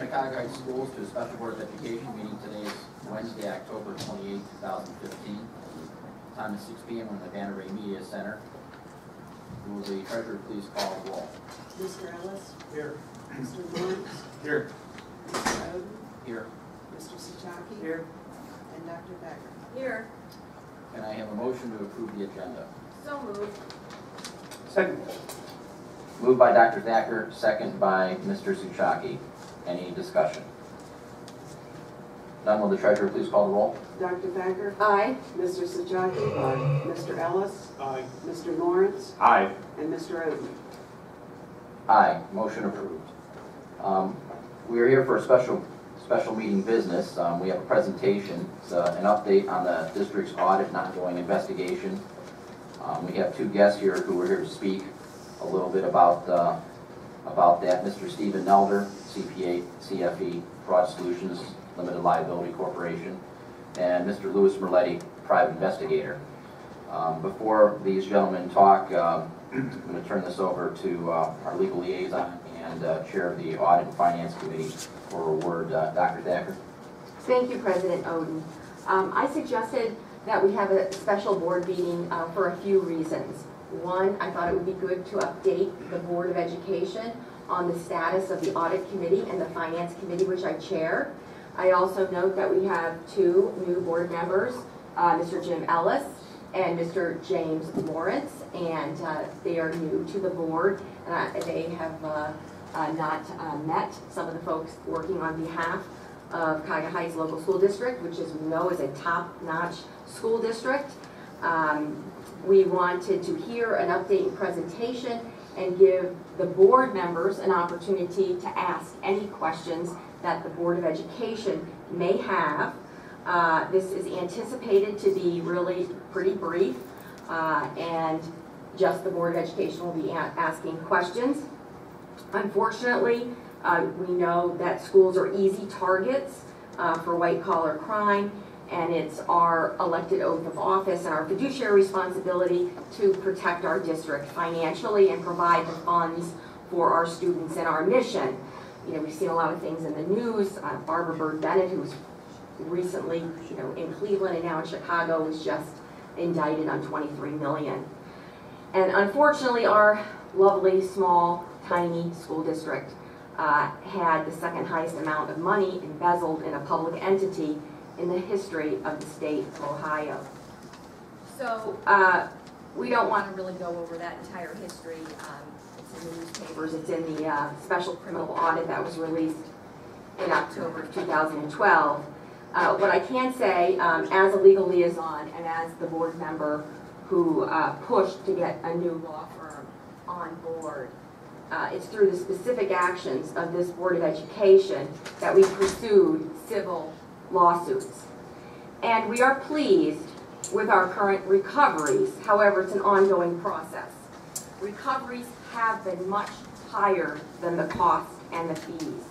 of Cuyahoga Heights Schools to a special Board of Education meeting today is Wednesday, October 28, 2015. Time is 6 p.m. in the Vanderbilt Media Center. Will the treasurer please call the roll? Mr. Ellis? Here. Mr. Lawrence? Here. Mr. Oden? Here. Mr. Souchaki? Here. And Dr. Thacker? Here. Can I have a motion to approve the agenda? So moved. Second. Moved by Dr. Thacker, second by Mr. Souchaki. Any discussion? None. Will the treasurer please call the roll? Dr. Thacker? Aye. Mr. Souchaki? Aye. Mr. Ellis? Aye. Mr. Lawrence? Aye. And Mr. Oden? Aye. Motion approved. We are here for a special meeting business. We have a presentation. It's an update on the district's audit and ongoing investigation. We have two guests here who are here to speak a little bit about that. Mr. Stephen Nelder, CPA, CFE, Fraud Solutions Limited Liability Corporation, and Mr. Louis Merletti, private investigator. Before these gentlemen talk, I'm going to turn this over to our legal liaison and chair of the Audit and Finance Committee for a word. Dr. Thacker. Thank you, President Oden. I suggested that we have a special board meeting for a few reasons. One, I thought it would be good to update the Board of Education on the status of the Audit Committee and the Finance Committee, which I chair. I also note that we have two new board members, Mr. Jim Ellis and Mr. James Lawrence, and they are new to the board. They have not met some of the folks working on behalf of Cuyahoga Heights Local School District, which, as we know, is a top-notch school district. We wanted to hear an updating presentation and give the board members an opportunity to ask any questions that the Board of Education may have. This is anticipated to be really pretty brief, and just the Board of Education will be asking questions. Unfortunately, we know that schools are easy targets for white-collar crime, and it's our elected oath of office and our fiduciary responsibility to protect our district financially and provide the funds for our students and our mission. You know, we've seen a lot of things in the news. Barbara Bird Bennett, who was recently, in Cleveland and now in Chicago, was just indicted on $23 million. And unfortunately, our lovely, small, tiny school district had the second highest amount of money embezzled in a public entity in the history of the state of Ohio. So we don't want to really go over that entire history. It's in the newspapers. It's in the special criminal audit that was released in October of 2012. What I can say, as a legal liaison and as the board member who pushed to get a new law firm on board, it's through the specific actions of this Board of Education that we pursued civil lawsuits. And we are pleased with our current recoveries. However, it's an ongoing process. Recoveries have been much higher than the costs and the fees.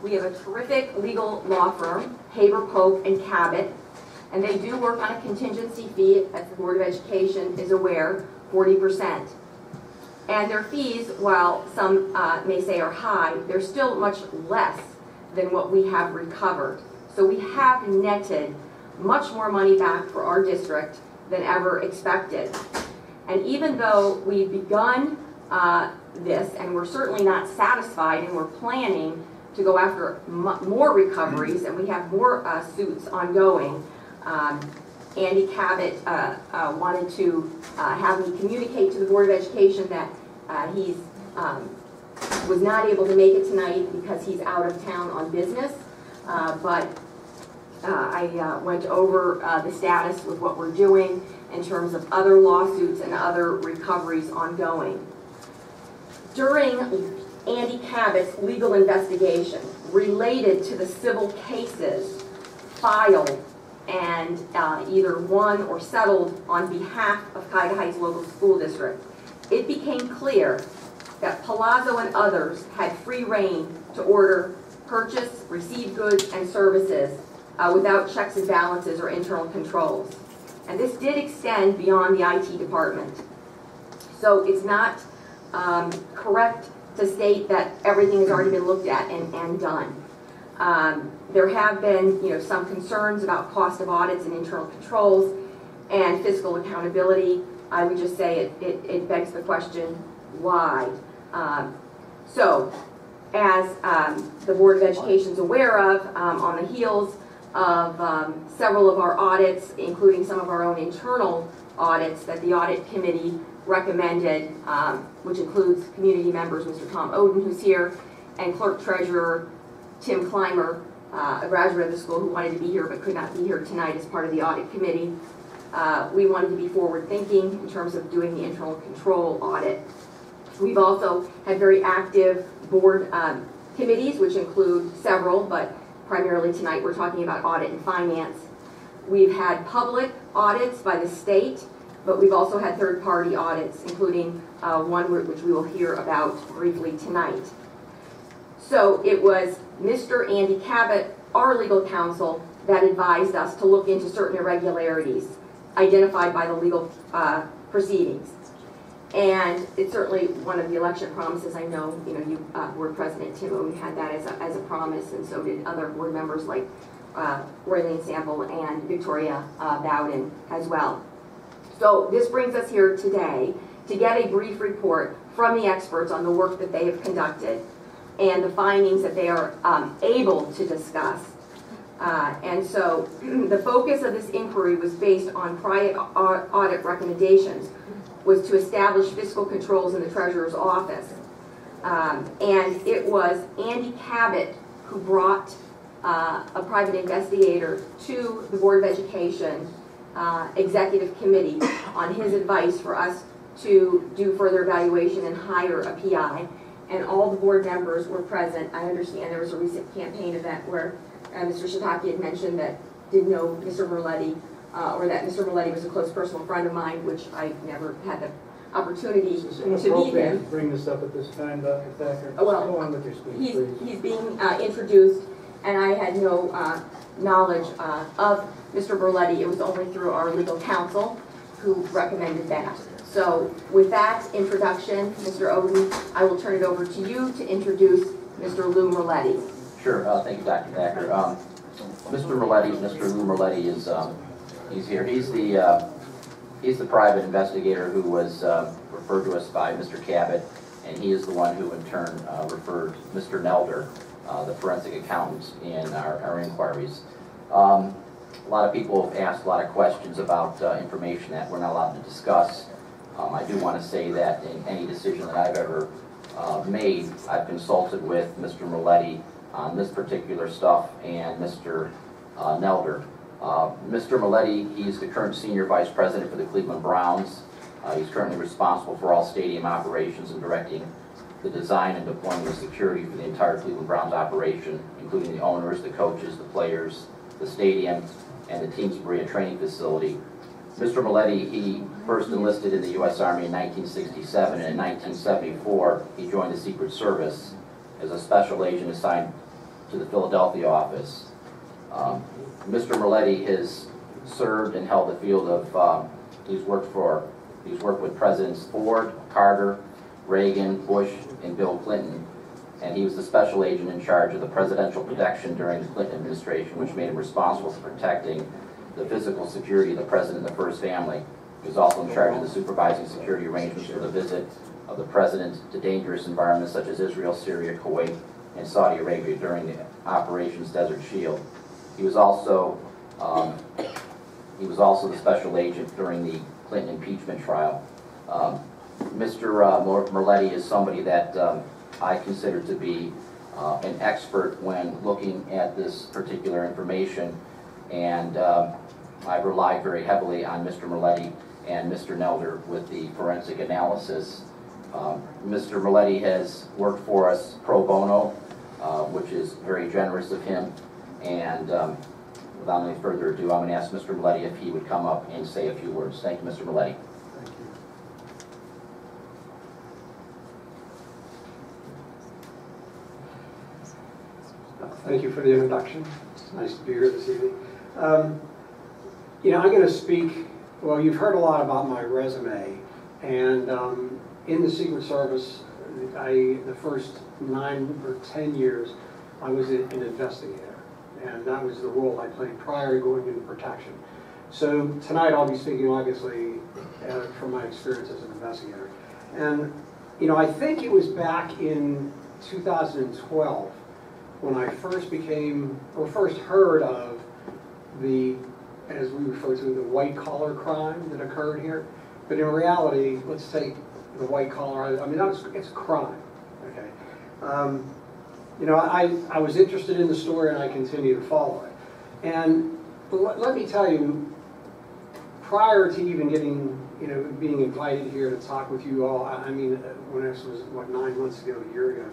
We have a terrific legal law firm, Haber, Pope, and Cabot, and they do work on a contingency fee, as the Board of Education is aware, 40%. And their fees, while some may say are high, they're still much less than what we have recovered. So we have netted much more money back for our district than ever expected. And even though we've begun this, and we're certainly not satisfied, and we're planning to go after more recoveries, and we have more suits ongoing, Andy Cabot wanted to have me communicate to the Board of Education that he was not able to make it tonight because he's out of town on business, but I went over the status with what we're doing in terms of other lawsuits and other recoveries ongoing. During Andy Cabot's legal investigation related to the civil cases filed and either won or settled on behalf of Cuyahoga Heights Local School District, it became clear that Palazzo and others had free rein to order, purchase, receive goods and services without checks and balances or internal controls. And this did extend beyond the IT department. So it's not correct to state that everything has already been looked at and done. There have been, some concerns about cost of audits and internal controls and fiscal accountability. I would just say it begs the question, why? So, as the Board of Education is aware of, on the heels of several of our audits, including some of our own internal audits that the Audit Committee recommended, which includes community members, Mr. Tom Oden, who's here, and Clerk Treasurer Tim Clymer, a graduate of the school who wanted to be here but could not be here tonight as part of the Audit Committee. We wanted to be forward-thinking in terms of doing the internal control audit. We've also had very active board committees, which include several, but primarily tonight we're talking about audit and finance. We've had public audits by the state, but we've also had third-party audits, including one which we will hear about briefly tonight. So it was Mr. Andy Cabot, our legal counsel, that advised us to look into certain irregularities identified by the legal proceedings. And it's certainly one of the election promises. I know, you, Board President Tim Oden had that as a promise, and so did other board members like Roylene Sample and Victoria Bowden as well. So this brings us here today to get a brief report from the experts on the work that they have conducted and the findings that they are able to discuss. And so the focus of this inquiry was based on prior audit recommendations, was to establish fiscal controls in the Treasurer's office. And it was Andy Cabot who brought a private investigator to the Board of Education Executive Committee on his advice for us to do further evaluation and hire a PI. And all the board members were present. I understand there was a recent campaign event where Mr. Shiitake had mentioned that didn't know Mr. Merletti, or that Mr. Merletti was a close personal friend of mine, which I never had the opportunity to meet him. Bring this up at this time, Dr. Thacker. Well, go on with your speech, please. He's being introduced, and I had no knowledge of Mr. Merletti. It was only through our legal counsel who recommended that. So with that introduction, Mr. Oden, I will turn it over to you to introduce Mr. Lou Merletti. Sure, thank you, Dr. Thacker. Mr. Lou Merletti is, he's here. He's the private investigator who was referred to us by Mr. Cabot, and he is the one who in turn referred Mr. Nelder, the forensic accountant, in our inquiries. A lot of people have asked a lot of questions about information that we're not allowed to discuss. I do want to say that in any decision that I've ever made, I've consulted with Mr. Merletti on this particular stuff and Mr. Nelder. Mr. Merletti, he's the current Senior Vice President for the Cleveland Browns. He's currently responsible for all stadium operations and directing the design and deployment of security for the entire Cleveland Browns operation, including the owners, the coaches, the players, the stadium, and the Team Berea training facility. Mr. Merletti, he first enlisted in the U.S. Army in 1967, and in 1974, he joined the Secret Service as a special agent assigned to the Philadelphia office. Mr. Merletti has served and held the field of, he's worked with Presidents Ford, Carter, Reagan, Bush, and Bill Clinton, and he was the special agent in charge of the presidential protection during the Clinton administration, which made him responsible for protecting the physical security of the President and the First Family. He was also in charge of the supervising security arrangements for the visit of the President to dangerous environments such as Israel, Syria, Kuwait, and Saudi Arabia during the Operations Desert Shield. He was also the special agent during the Clinton impeachment trial. Mr. Merletti is somebody that I consider to be an expert when looking at this particular information, and I relied very heavily on Mr. Merletti and Mr. Nelder with the forensic analysis. Mr. Merletti has worked for us pro bono, which is very generous of him, and without any further ado, I'm going to ask Mr. Merletti if he would come up and say a few words. Thank you, Mr. Merletti. Thank you. Thank you for the introduction. It's nice to be here this evening. I'm going to speak, well, you've heard a lot about my resume, and in the Secret Service, The first 9 or 10 years, I was an investigator. And that was the role I played prior to going into protection. So tonight I'll be speaking, obviously, from my experience as an investigator. And, you know, I think it was back in 2012 when I first heard of the, as we refer to, the white-collar crime that occurred here. But in reality, let's take the white-collar, I mean, it's a crime, okay? You know, I was interested in the story and I continue to follow it. And let me tell you, prior to even getting, you know, being invited here to talk with you all, I mean, when this was, what, 9 months ago, a year ago,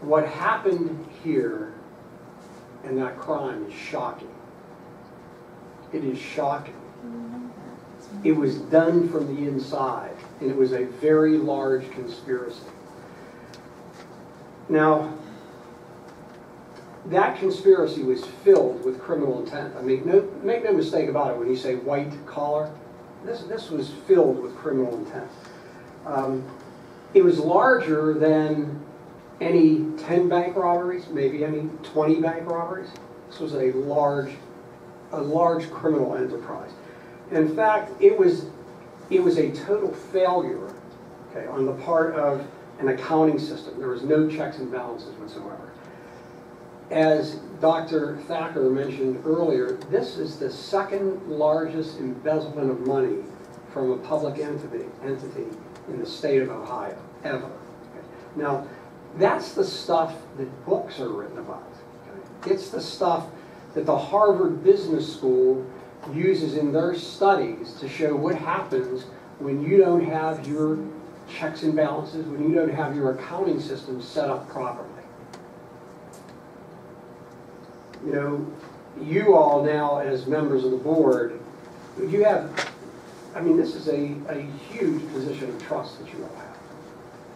what happened here in that crime is shocking. It is shocking. It was done from the inside, and it was a very large conspiracy. Now, that conspiracy was filled with criminal intent. I mean, make no mistake about it when you say white collar. This was filled with criminal intent. It was larger than any 10 bank robberies, maybe any 20 bank robberies. This was a large criminal enterprise. In fact, it was a total failure, okay, on the part of an accounting system. There was no checks and balances whatsoever. As Dr. Thacker mentioned earlier, this is the second largest embezzlement of money from a public entity in the state of Ohio, ever. Okay. Now, that's the stuff that books are written about. Okay. It's the stuff that the Harvard Business School uses in their studies to show what happens when you don't have your checks and balances, when you don't have your accounting system set up properly. You know, you all now as members of the board, you have, I mean, this is a huge position of trust that you all have.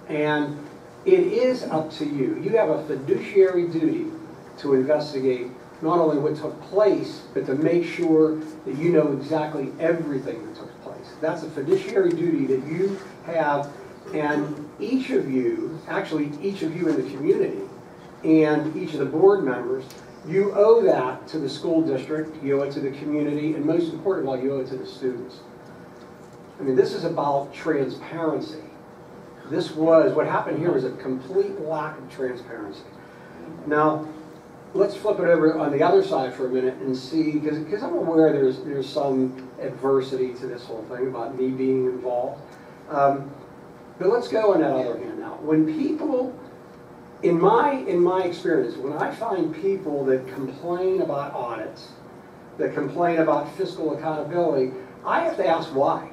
And it is up to you. You have a fiduciary duty to investigate not only what took place, but to make sure that you know exactly everything that took place. That's a fiduciary duty that you have, and each of you, actually each of you in the community, and each of the board members, you owe that to the school district, you owe it to the community, and most important of all, you owe it to the students. I mean, this is about transparency. What happened here was a complete lack of transparency. Now, let's flip it over on the other side for a minute and see, because I'm aware there's some adversity to this whole thing about me being involved. But let's go on that other hand now. When people, in my experience, when I find people that complain about audits, that complain about fiscal accountability, I have to ask why.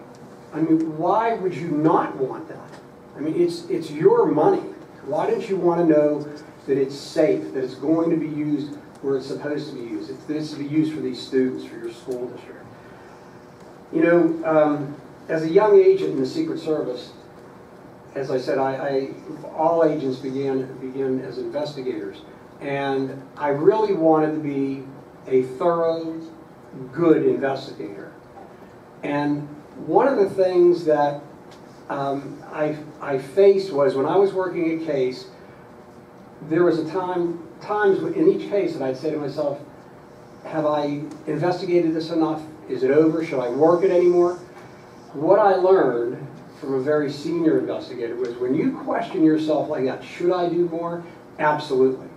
I mean, why would you not want that? I mean, it's your money. Why don't you want to know that it's safe, that it's going to be used where it's supposed to be used, that it's to be used for these students, for your school district? You know, as a young agent in the Secret Service, as I said, all agents begin as investigators, and I really wanted to be a thorough, good investigator. And one of the things that I faced was when I was working a case, there was times in each case that I'd say to myself, have I investigated this enough? Is it over? Should I work it anymore? What I learned from a very senior investigator was when you question yourself like that, should I do more? Absolutely.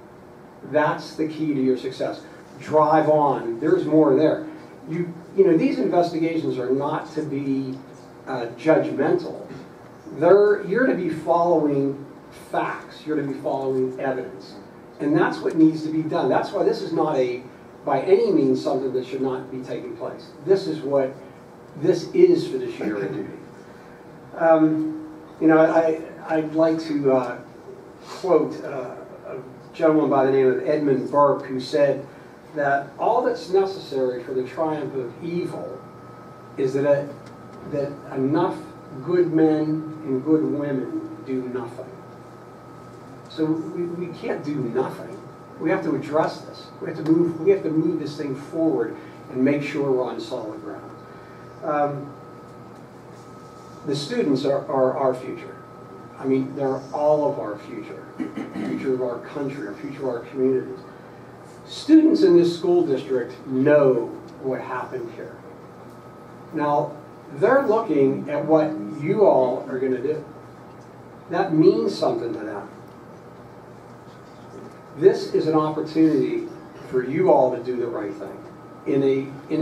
That's the key to your success. Drive on. There's more there. You know, these investigations are not to be judgmental. You're to be following facts. You're to be following evidence. And that's what needs to be done. That's why this is not by any means something that should not be taking place. This is fiduciary duty. You know, I'd like to quote a gentleman by the name of Edmund Burke, who said that all that's necessary for the triumph of evil is that enough good men and good women do nothing. So we can't do nothing. We have to address this. We have to move this thing forward and make sure we're on solid ground. The students are our future. I mean, they're all of our future of our country, our future of our communities. Students in this school district know what happened here. Now, they're looking at what you all are going to do. That means something to them. This is an opportunity for you all to do the right thing in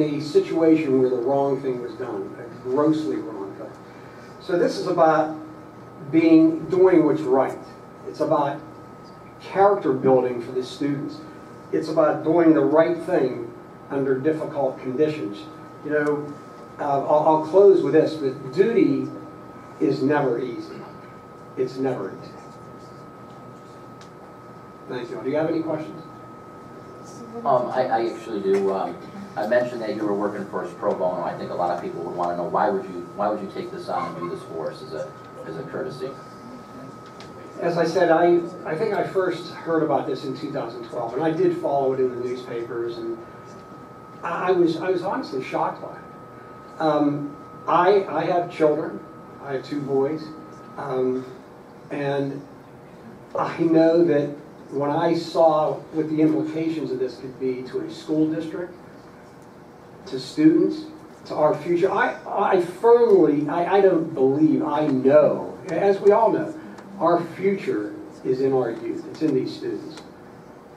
a situation where the wrong thing was done, a grossly wrong thing. So this is about doing what's right. It's about character building for the students. It's about doing the right thing under difficult conditions. You know, I'll close with this, but duty is never easy. It's never easy. Thank you. Do you have any questions? I actually do. I mentioned that you were working for us pro bono. I think a lot of people would want to know why would you take this on and do this for us as a courtesy? As I said, I think I first heard about this in 2012, and I did follow it in the newspapers, and I was honestly shocked by it. I have children. I have 2 boys, and I know that when I saw what the implications of this could be to a school district, to students, to our future, I firmly, I don't believe, I know, as we all know, our future is in our youth. It's in these students.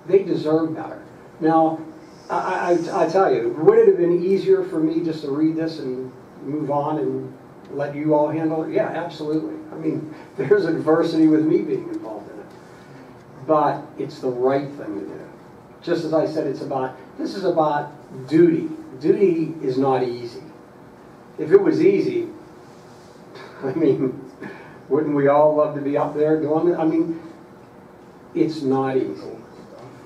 They deserve better. Now, I tell you, would it have been easier for me just to read this and move on and let you all handle it? Yeah, absolutely. I mean, there's adversity with me being involved in it. But it's the right thing to do. Just as I said, this is about duty. Duty is not easy. If it was easy, I mean, wouldn't we all love to be up there doing it? I mean, it's not easy.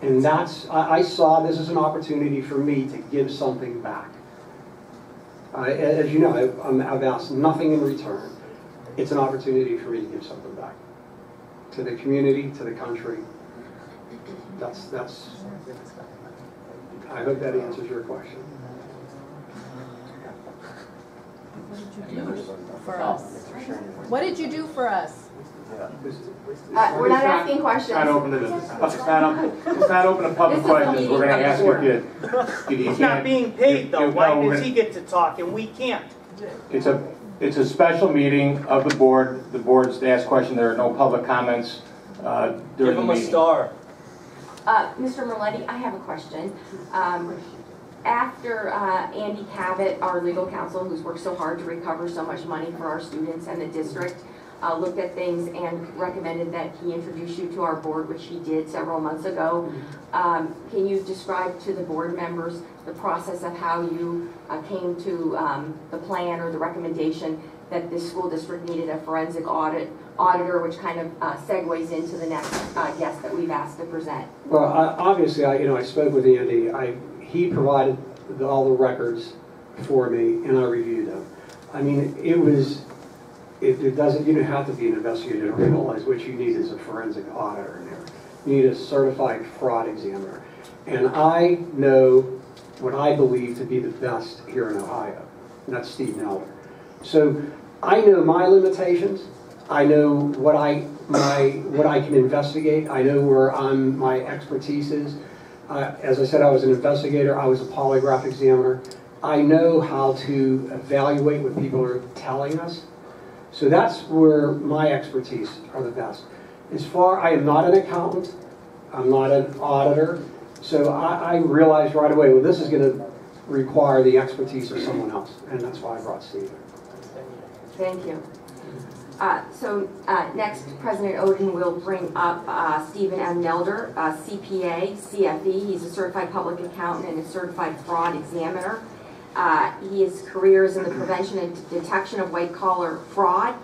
And I saw this as an opportunity for me to give something back. As you know, I've asked nothing in return. It's an opportunity for me to give something back to the community, to the country. I hope that answers your question. For us. What did you do for us? We're not asking questions. It's not open to public This is a questions. meeting We're going to of ask the your board. kid. He's not being paid though. Why does he get to talk and we can't? It's a special meeting of the board. The board's to ask questions. There are no public comments during Give the him a meeting. star. Mr. Merletti, I have a question. After Andy Cabot, our legal counsel, who's worked so hard to recover so much money for our students and the district, looked at things and recommended that he introduce you to our board, which he did several months ago. Can you describe to the board members the process of how you came to the plan or the recommendation that this school district needed a forensic auditor, which kind of segues into the next guest that we've asked to present? Well, obviously, I spoke with Andy. He provided all the records for me, and I reviewed them. I mean, it doesn't, you don't have to be an investigator to realize what you need is a forensic auditor in there. You need a certified fraud examiner. And I know what I believe to be the best here in Ohio, and that's Steve Nelder. So I know my limitations. I know what I can investigate. I know where my expertise is. As I said, I was an investigator. I was a polygraph examiner. I know how to evaluate what people are telling us. So that's where my expertise are the best. I am not an accountant. I'm not an auditor. So I realized right away, well, this is going to require the expertise of someone else. And that's why I brought Steve. Thank you. Next, President Oden will bring up Stephen M. Nelder, CPA, CFE. He's a certified public accountant and a certified fraud examiner. His career is in the prevention and detection of white-collar fraud.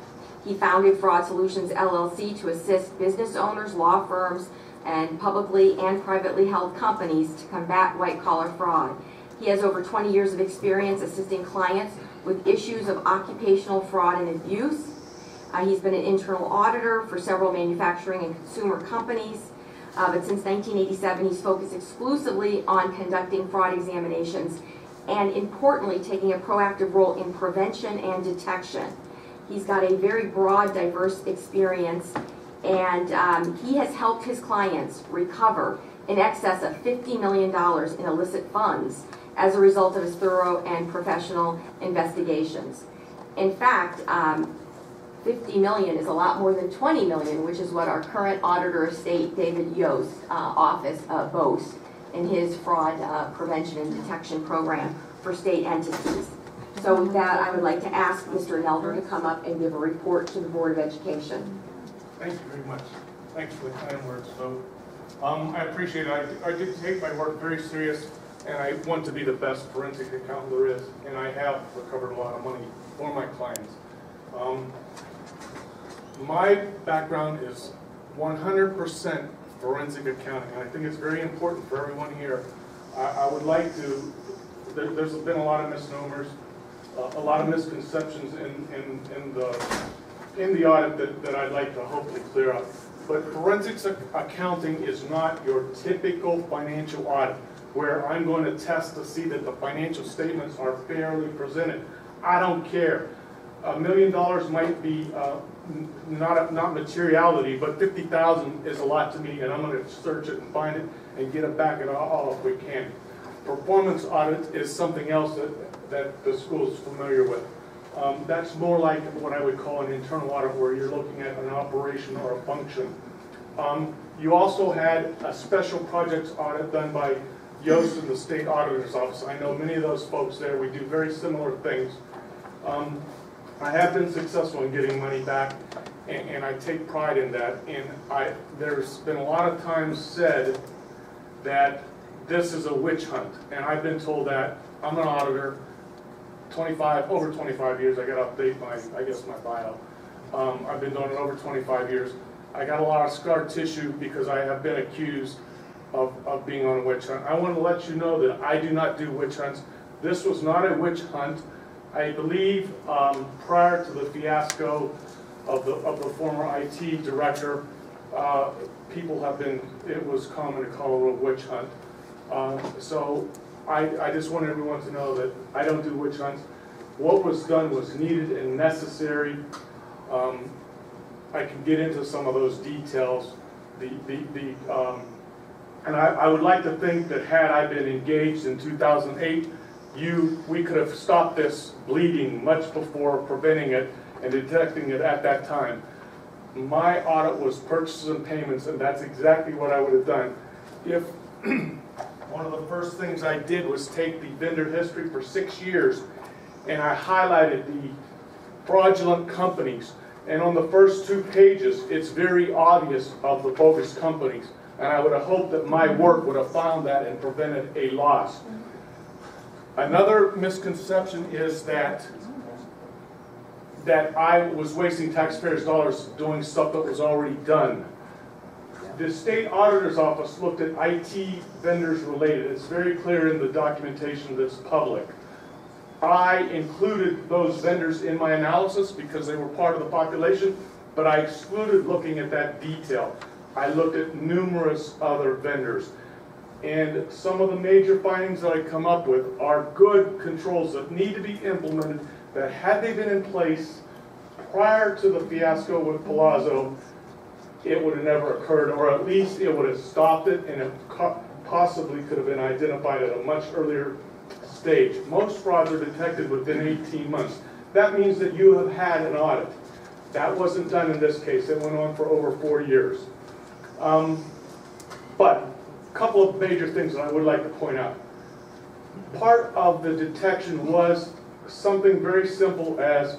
He founded Fraud Solutions, LLC to assist business owners, law firms, and publicly and privately held companies to combat white-collar fraud. He has over 20 years of experience assisting clients with issues of occupational fraud and abuse. He's been an internal auditor for several manufacturing and consumer companies, but since 1987 he's focused exclusively on conducting fraud examinations and, importantly, taking a proactive role in prevention and detection. He's got a very broad, diverse experience, and he has helped his clients recover in excess of $50 million in illicit funds as a result of his thorough and professional investigations. In fact, 50 million is a lot more than 20 million, which is what our current Auditor of State, David Yost's office boasts in his fraud prevention and detection program for state entities. So with that, I would like to ask Mr. Nelder to come up and give a report to the Board of Education. Thank you very much. Thanks for the kind words, so I appreciate it. I do take my work very serious, and I want to be the best forensic accountant there is, and I have recovered a lot of money for my clients. My background is 100% forensic accounting, and I think it's very important for everyone here. I would like to, there's been a lot of misnomers, a lot of misconceptions in the audit that I'd like to hopefully clear up. But forensics accounting is not your typical financial audit, where I'm going to test to see that the financial statements are fairly presented. I don't care. $1 million might be not materiality, but 50,000 is a lot to me, and I'm going to search it and find it and get it back at all if we can. Performance audit is something else that the school is familiar with. That's more like what I would call an internal audit, where you're looking at an operation or a function. You also had a special projects audit done by Yost in the State Auditor's Office. I know many of those folks there. We do very similar things. I have been successful in getting money back, and I take pride in that. And there's been a lot of times said that this is a witch hunt, and I've been told that. I'm an auditor, over 25 years. I got to update my bio. I've been doing it over 25 years. I got a lot of scar tissue because I have been accused of being on a witch hunt. I want to let you know that I do not do witch hunts. This was not a witch hunt. I believe prior to the fiasco of the former IT director, it was common to call it a witch hunt. So I just want everyone to know that I don't do witch hunts. What was done was needed and necessary. I can get into some of those details. And I would like to think that had I been engaged in 2008, we could have stopped this bleeding much before preventing it and detecting it at that time. My audit was purchases and payments, and that's exactly what I would have done. If one of the first things I did was take the vendor history for 6 years, and I highlighted the fraudulent companies. And on the first 2 pages, it's very obvious of the bogus companies. And I would have hoped that my work would have found that and prevented a loss. Another misconception is that I was wasting taxpayers' dollars doing stuff that was already done. The State Auditor's Office looked at IT vendors related. It's very clear in the documentation that's public. I included those vendors in my analysis because they were part of the population, but I excluded looking at that detail. I looked at numerous other vendors. And some of the major findings that I come up with are good controls that need to be implemented, that had they been in place prior to the fiasco with Palazzo, it would have never occurred, or at least it would have stopped it, and it possibly could have been identified at a much earlier stage. Most frauds are detected within 18 months. That means that you have had an audit. That wasn't done in this case. It went on for over 4 years. But a couple of major things that I would like to point out. Part of the detection was something very simple as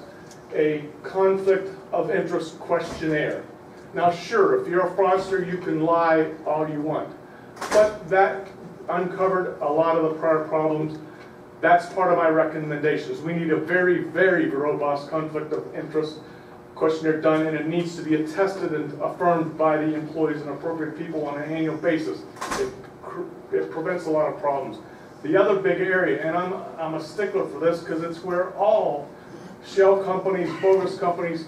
a conflict of interest questionnaire. Now sure, if you're a fraudster, you can lie all you want. But that uncovered a lot of the prior problems. That's part of my recommendations. We need a very, very robust conflict of interest questionnaire done, and it needs to be attested and affirmed by the employees and appropriate people on an annual basis. It prevents a lot of problems. The other big area, and I'm a stickler for this because it's where all shell companies, bogus companies,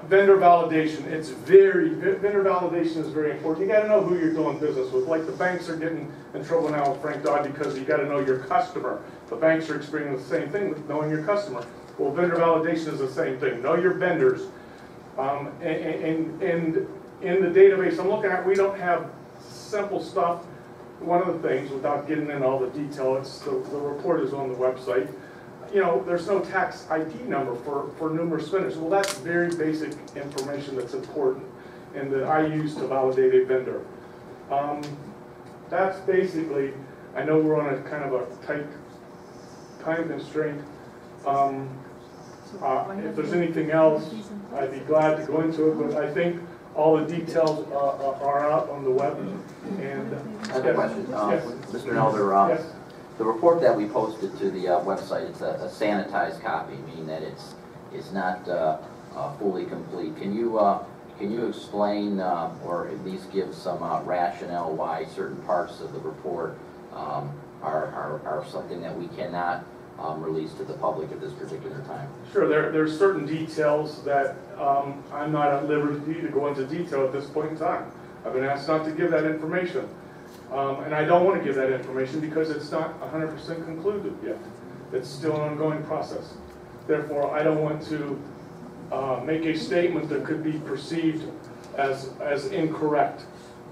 vendor validation. Vendor validation is very important. You got to know who you're doing business with. Like the banks are getting in trouble now with Frank Dodd because you got to know your customer. The banks are experiencing the same thing with knowing your customer. Well, vendor validation is the same thing. Know your vendors. And in the database I'm looking at, we don't have simple stuff. One of the things, without getting into all the detail, the report is on the website. You know, there's no tax ID number for numerous vendors. Well, that's very basic information that's important and that I use to validate a vendor. That's basically, I know we're on a kind of a tight time constraint. If there's anything else, I'd be glad to go into it, but I think all the details are out on the web. And I have a question. Yes. Mr. Nelder, Yes. the report that we posted to the website, it's a sanitized copy, meaning that it's not fully complete. Can you explain or at least give some rationale why certain parts of the report are something that we cannot release to the public at this particular time? Sure, there's certain details that I'm not at liberty to go into detail at this point in time. I've been asked not to give that information. And I don't want to give that information because it's not 100% concluded yet. It's still an ongoing process. Therefore, I don't want to make a statement that could be perceived as incorrect,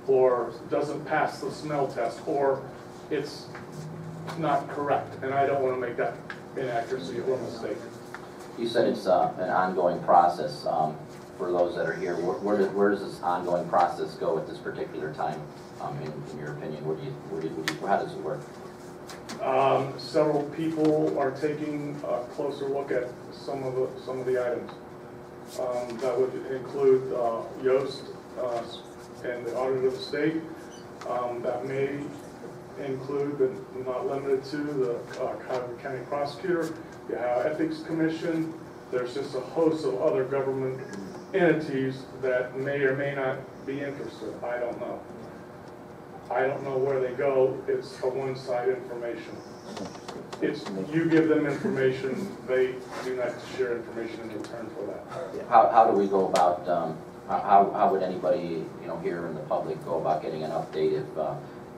or doesn't pass the smell test, or it's not correct, and I don't want to make that inaccuracy or mistake. You said it's an ongoing process. For those that are here, where does this ongoing process go at this particular time? In your opinion, how does it work? Several people are taking a closer look at some of the items. That would include Yost and the auditor of the state. That may include, but not limited to, the Cuyahoga County Prosecutor, the Ohio Ethics Commission. There's just a host of other government entities that may or may not be interested. I don't know. I don't know where they go. It's a one-side information. It's you give them information, they do not share information in return for that. How do we go about, how would anybody, here in the public go about getting an update if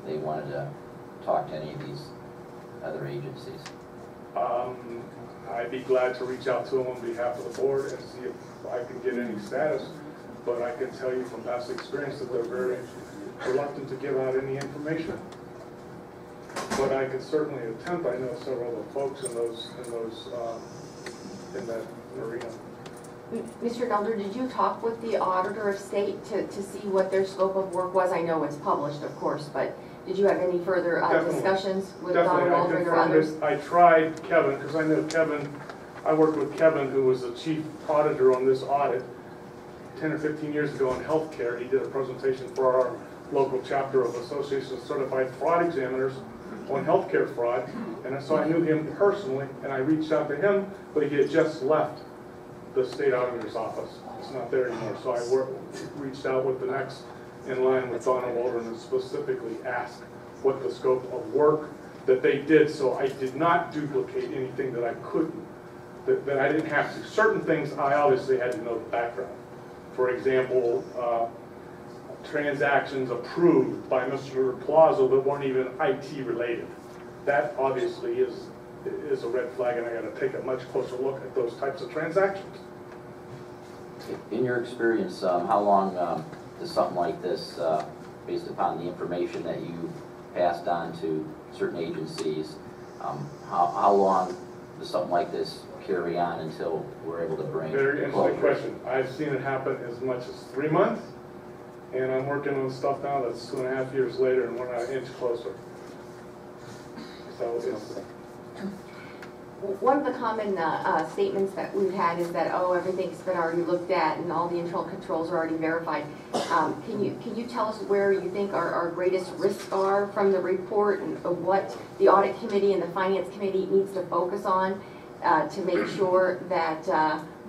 they wanted to talk to any of these other agencies? I'd be glad to reach out to them on behalf of the board and see if I can get any status, but I can tell you from past experience that they're very reluctant to give out any information. But I can certainly attempt. I know several other folks in that arena. Mr. Nelder, did you talk with the Auditor of State to see what their scope of work was? I know it's published, of course, but did you have any further discussions with Donald Waldron or others? I tried Kevin, because I know Kevin, I worked with Kevin, who was the chief auditor on this audit 10 or 15 years ago in healthcare. He did a presentation for our local chapter of Association of Certified Fraud Examiners on healthcare fraud, and so I knew him personally, and I reached out to him, but he had just left the state auditor's office. It's not there anymore, so I reached out with the next in line with Donald Waldron and specifically asked what the scope of work that they did, so I did not duplicate anything that I couldn't, that I didn't have to. Certain things I obviously had to know the background. For example, transactions approved by Mr. Plaza that weren't even IT related. That obviously is a red flag, and I got to take a much closer look at those types of transactions. In your experience, how long does something like this, based upon the information that you passed on to certain agencies, how long does something like this carry on until we're able to bring Very interesting closure? question. I've seen it happen as much as 3 months, and I'm working on stuff now that's 2.5 years later, and we're not an inch closer. So it's... One of the common statements that we've had is that, oh, everything's been already looked at and all the internal controls are already verified. Can you tell us where you think our greatest risks are from the report, and what the audit committee and the finance committee needs to focus on to make sure that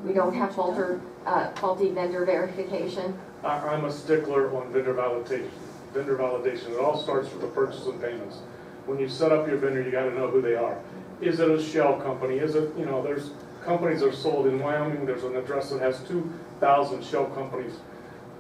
we don't have faulty vendor verification? I'm a stickler on vendor validation. Vendor validation, it all starts with the purchase and payments. When you set up your vendor, you got to know who they are. Is it a shell company? Is it, there's companies that are sold in Wyoming. There's an address that has 2,000 shell companies.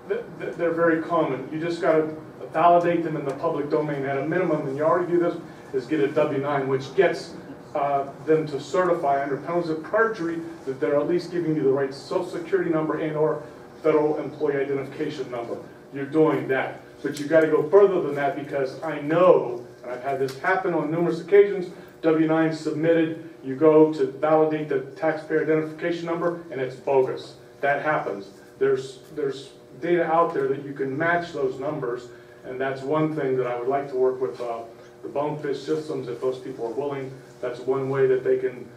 They're very common. You just got to validate them in the public domain. At a minimum, and you already do this, is get a W-9, which gets them to certify under penalty of perjury that they're at least giving you the right social security number and/or federal employee identification number. You're doing that. But you gotta go further than that, because I know, and I've had this happen on numerous occasions, W-9 submitted, you go to validate the taxpayer identification number, and it's bogus. That happens. There's data out there that you can match those numbers, and that's one thing that I would like to work with the Bonefish Systems, if those people are willing. That's one way that they can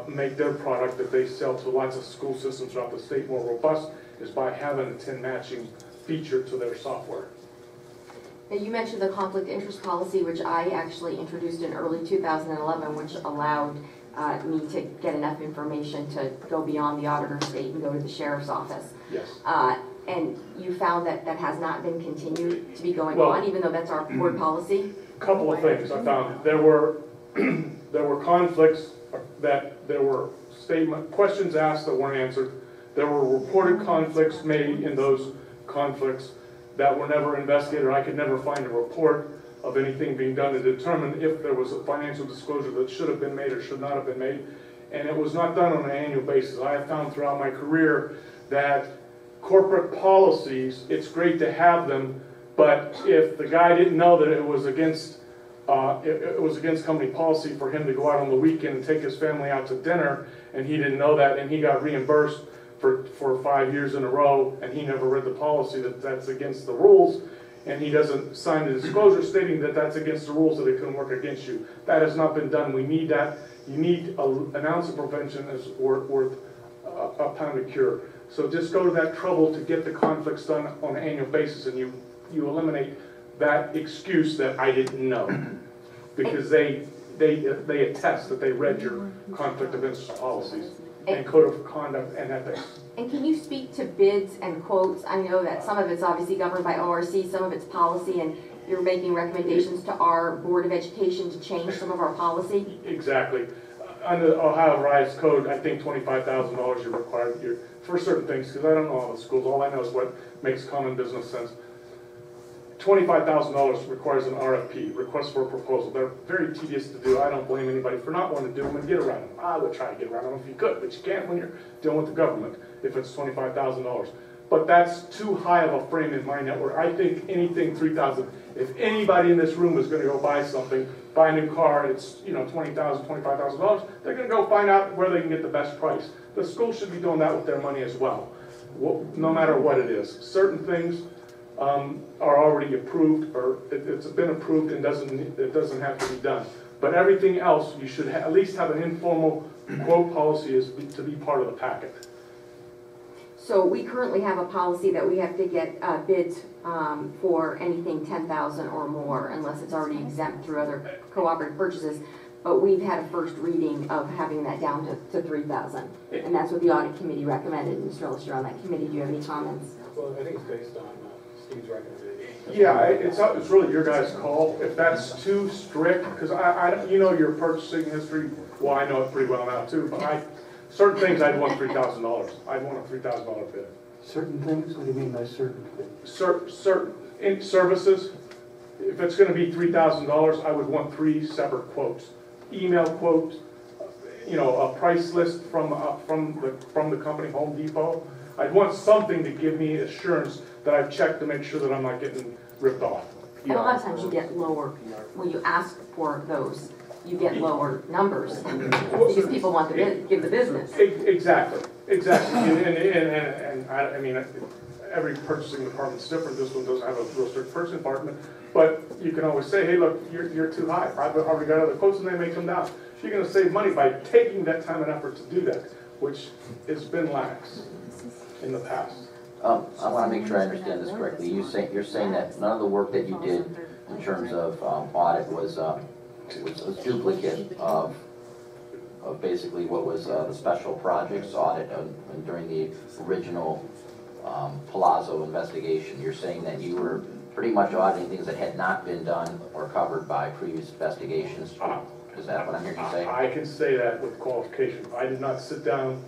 make their product that they sell to lots of school systems throughout the state more robust, is by having a TIN matching feature to their software. Now, you mentioned the conflict interest policy, which I actually introduced in early 2011, which allowed me to get enough information to go beyond the auditor's state and go to the sheriff's office. Yes. And you found that that has not been continued to be going Well, on, even though that's our board policy? Couple of things I found. There were conflicts, that there were questions asked that weren't answered. There were reported conflicts made in those conflicts that were never investigated. I could never find a report of anything being done to determine if there was a financial disclosure that should have been made or should not have been made. And it was not done on an annual basis. I have found throughout my career that corporate policies, it's great to have them, but if the guy didn't know that it was against company policy for him to go out on the weekend and take his family out to dinner, and he didn't know that, and he got reimbursed for 5 years in a row, and he never read the policy that that's against the rules, and he doesn't sign the disclosure stating that that's against the rules, that it can work against you. That has not been done. We need that. You need an ounce of prevention is worth a pound of cure. So just go to that trouble to get the conflicts done on an annual basis, and you eliminate that excuse that I didn't know, because they attest that they read your conflict of interest policies and code of conduct and ethics. And can you speak to bids and quotes? I know that some of it's obviously governed by ORC, some of it's policy, and you're making recommendations to our Board of Education to change some of our policy? Exactly. Under the Ohio Revised Code, I think $25,000 you're required for certain things, because I don't know all the schools. All I know is what makes common business sense. $25,000 requires an RFP, request for a proposal. They're very tedious to do. I don't blame anybody for not wanting to do them and get around them. I would try to get around them if you could, but you can't when you're dealing with the government if it's $25,000. But that's too high of a frame in my network. I think anything $3,000. If anybody in this room is going to go buy something, buy a new car, it's $20,000, $25,000. They're going to go find out where they can get the best price. The school should be doing that with their money as well, no matter what it is. Certain things are already approved, or it's been approved and it doesn't have to be done. But everything else, you should at least have an informal quote policy to be part of the packet. So we currently have a policy that we have to get bids for anything 10,000 or more, unless it's already exempt through other cooperative purchases. But we've had a first reading of having that down to 3,000, and that's what the audit committee recommended. Mr. Ellis, you're on that committee. Do you have any comments? Well, I think it's based on Steve's recommendation. Yeah, it's really your guys' call. If that's too strict, because you know your purchasing history. Well, I know it pretty well now too. But certain things I'd want $3,000. I'd want a $3,000 bid. Certain things? What do you mean by certain things? Certain services. If it's going to be $3,000, I would want 3 separate quotes. Email quotes, a price list from the company, Home Depot. I'd want something to give me assurance that I've checked to make sure that I'm not getting ripped off. And a lot of times you get lower, when you ask for those, you get lower numbers, because people want to give the business. Exactly. And I mean, every purchasing department's different. This one doesn't have a real strict purchasing department. But you can always say, hey, look, you're too high. I've already got other quotes, and they may come down. You're going to save money by taking that time and effort to do that, which has been lax in the past. I want to make sure I understand this correctly. You're saying that none of the work that you did in terms of audit was duplicate of basically what was the special projects audit during the original Palazzo investigation. You're saying that you were pretty much auditing things that had not been done or covered by previous investigations. Is that what I'm hearing you say? I can say that with qualification. I did not sit down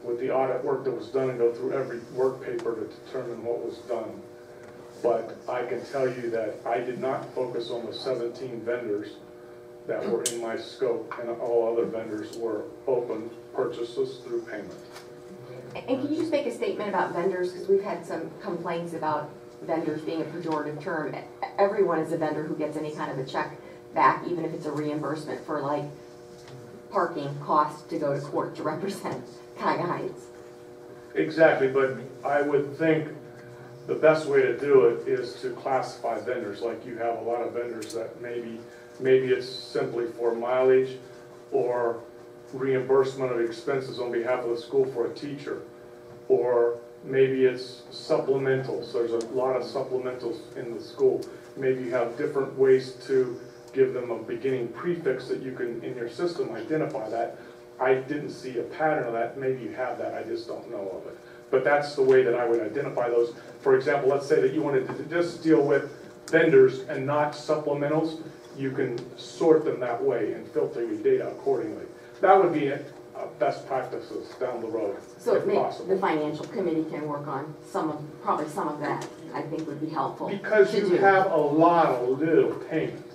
with the audit work that was done and go through every work paper to determine what was done. But I can tell you that I did not focus on the 17 vendors that were in my scope, and all other vendors were open purchases through payment. And can you just make a statement about vendors, because we've had some complaints about vendors being a pejorative term. Everyone is a vendor who gets any kind of a check back, even if it's a reimbursement for like parking costs to go to court to represent Cuyahoga Heights. Exactly, but I would think the best way to do it is to classify vendors. Like you have a lot of vendors that maybe it's simply for mileage or reimbursement of expenses on behalf of the school for a teacher, or maybe it's supplementals. There's a lot of supplementals in the school. Maybe you have different ways to give them a beginning prefix that you can, in your system, identify that. I didn't see a pattern of that. Maybe you have that, I just don't know of it. But that's the way that I would identify those. For example, let's say that you wanted to just deal with vendors and not supplementals. You can sort them that way and filter your data accordingly. That would be best practices down the road, So if possible. the financial committee can work on probably some of that, I think would be helpful. Because you have a lot of little payments.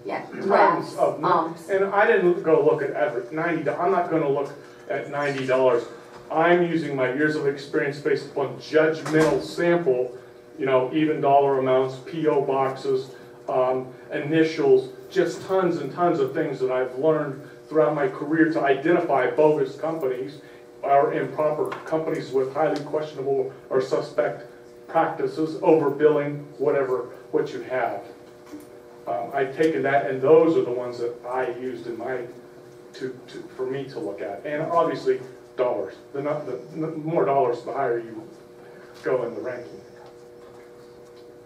Yeah, Tons of and I didn't go look at every $90. I'm not going to look at $90. I'm using my years of experience based upon judgmental sample, you know, even dollar amounts, PO boxes, initials, just tons and tons of things that I've learned throughout my career to identify bogus companies or improper companies with highly questionable or suspect practices, overbilling, what you have. I've taken that, and those are the ones that I used in my for me to look at, and obviously dollars. The more dollars, the higher you go in the ranking.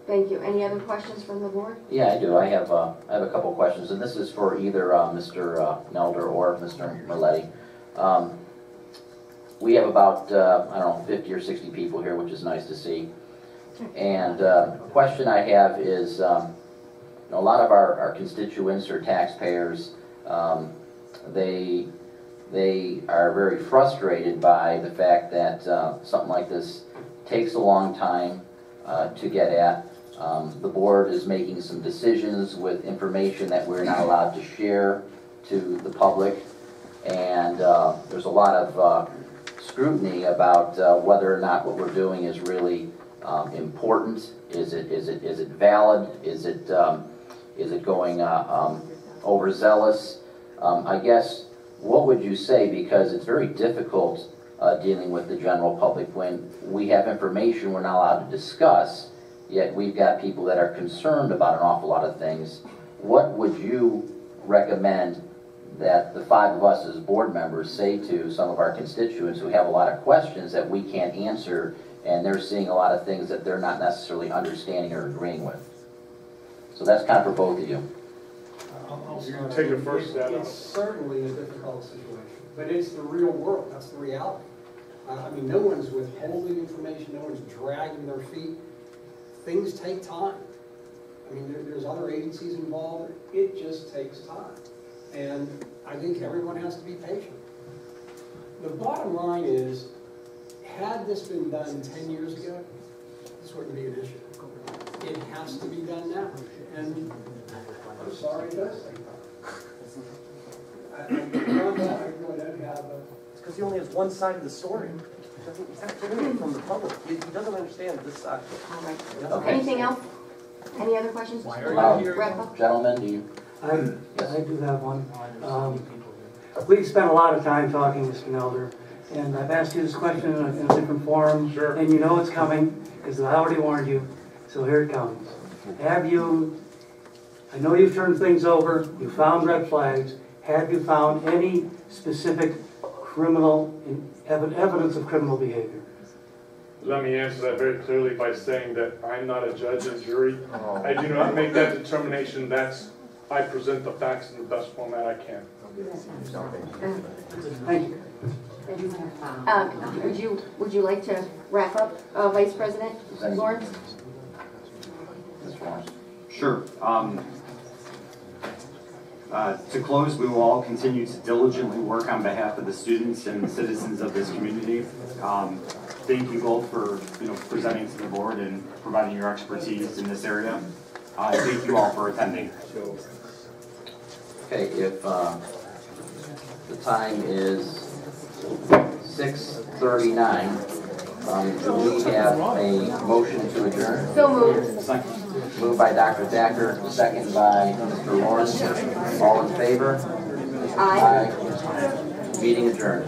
Thank you. Any other questions from the board? Yeah, I do. I have a couple questions, and this is for either Mr. Nelder or Mr. Merletti. We have about, I don't know, 50 or 60 people here, which is nice to see. And the question I have is, a lot of our constituents or taxpayers, they are very frustrated by the fact that something like this takes a long time to get at. The board is making some decisions with information that we're not allowed to share to the public, and there's a lot of scrutiny about whether or not what we're doing is really important. Is it valid? Is it going overzealous? I guess, what would you say, because it's very difficult dealing with the general public when we have information we're not allowed to discuss, yet we've got people that are concerned about an awful lot of things. What would you recommend that the five of us as board members say to some of our constituents who have a lot of questions that we can't answer, and they're seeing a lot of things that they're not necessarily understanding or agreeing with? So that's kind of for both of you. You can take it first, Dad. It's certainly a difficult situation, but it's the real world. That's the reality. I mean, no one's withholding information. No one's dragging their feet. Things take time. I mean, there's other agencies involved. It just takes time. And I think everyone has to be patient. The bottom line is, had this been done 10 years ago, this wouldn't be an issue. It has to be done now. And I'm sorry it does take time. Beyond that, I really don't have a... It's because he only has one side of the story. He's not hearing it from the public. He doesn't understand this side. All right. Okay. Anything else? Any other questions? Gentlemen, do you? I do have one. We've spent a lot of time talking, Mr. Nelder, and I've asked you this question in a different forum, Sure. and you know it's coming, because I already warned you, so here it comes. Have you, I know you've turned things over, you found red flags, have you found any specific criminal, evidence of criminal behavior? Let me answer that very clearly by saying that I'm not a judge and jury. I do not make that determination. I present the facts in the best format I can. Thank you. Would you like to wrap up, Vice President Lawrence? Sure. To close, we will all continue to diligently work on behalf of the students and the citizens of this community. Thank you both for presenting to the board and providing your expertise in this area. Thank you all for attending. Okay, if the time is 6:39, do we have a motion to adjourn? So moved. Moved by Dr. Thacker, second by Mr. Lawrence. All in favor? Aye. Meeting adjourned.